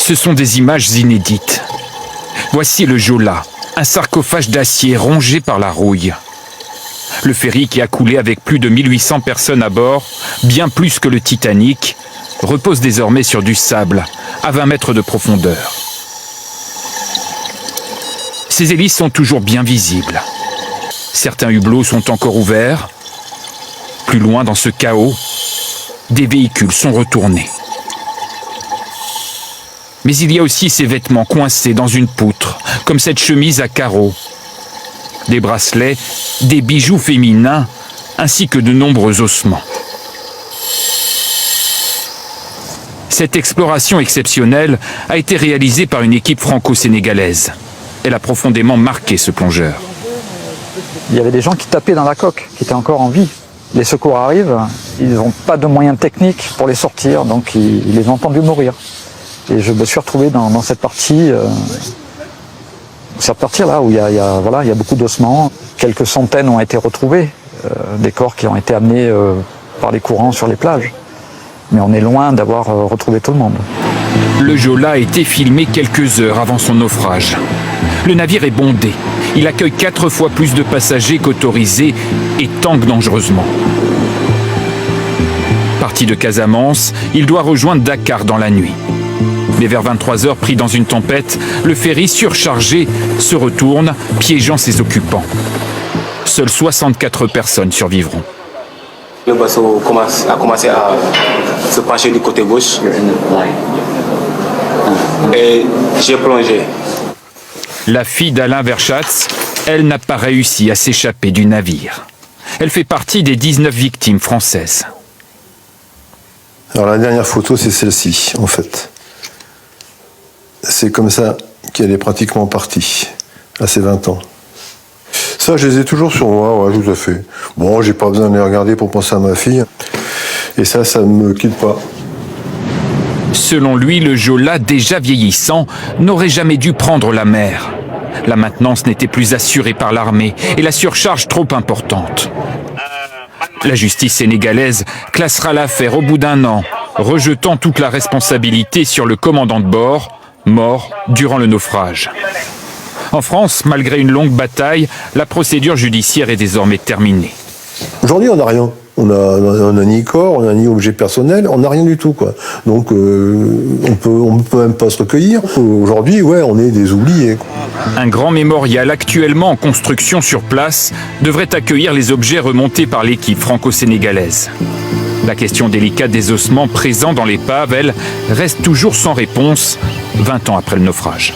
Ce sont des images inédites. Voici le Jola, un sarcophage d'acier rongé par la rouille. Le ferry qui a coulé avec plus de 1800 personnes à bord, bien plus que le Titanic, repose désormais sur du sable, à 20 mètres de profondeur. Ses hélices sont toujours bien visibles. Certains hublots sont encore ouverts. Plus loin dans ce chaos, des véhicules sont retournés. Mais il y a aussi ces vêtements coincés dans une poutre, comme cette chemise à carreaux. Des bracelets, des bijoux féminins, ainsi que de nombreux ossements. Cette exploration exceptionnelle a été réalisée par une équipe franco-sénégalaise. Elle a profondément marqué ce plongeur. Il y avait des gens qui tapaient dans la coque, qui étaient encore en vie. Les secours arrivent, ils n'ont pas de moyens techniques pour les sortir, donc ils les ont entendus mourir. Et je me suis retrouvé dans cette partie, là où il y a beaucoup d'ossements. Quelques centaines ont été retrouvés, des corps qui ont été amenés par les courants sur les plages. Mais on est loin d'avoir retrouvé tout le monde. Le Jola a été filmé quelques heures avant son naufrage. Le navire est bondé. Il accueille 4 fois plus de passagers qu'autorisé et tangue dangereusement. Parti de Casamance, il doit rejoindre Dakar dans la nuit. Mais vers 23 heures, pris dans une tempête, le ferry surchargé se retourne, piégeant ses occupants. Seules 64 personnes survivront. Le bateau a commencé à se pencher du côté gauche et j'ai plongé. La fille d'Alain Verschatz, elle n'a pas réussi à s'échapper du navire. Elle fait partie des 19 victimes françaises. Alors la dernière photo, c'est celle-ci, en fait. C'est comme ça qu'elle est pratiquement partie, à ses 20 ans. Ça, je les ai toujours sur moi, ouais, tout à fait. Bon, j'ai pas besoin de les regarder pour penser à ma fille. Et ça ne me quitte pas. Selon lui, le Jola, déjà vieillissant, n'aurait jamais dû prendre la mer. La maintenance n'était plus assurée par l'armée et la surcharge trop importante. La justice sénégalaise classera l'affaire au bout d'1 an, rejetant toute la responsabilité sur le commandant de bord, mort durant le naufrage. En France, malgré une longue bataille, la procédure judiciaire est désormais terminée. Aujourd'hui, on n'a rien. On n'a ni corps, on n'a ni objet personnel, on n'a rien du tout, quoi. Donc, on peut même pas se recueillir. Aujourd'hui, ouais, on est des oubliés. Un grand mémorial actuellement en construction sur place devrait accueillir les objets remontés par l'équipe franco-sénégalaise. La question délicate des ossements présents dans l'épave, elle, reste toujours sans réponse, 20 ans après le naufrage.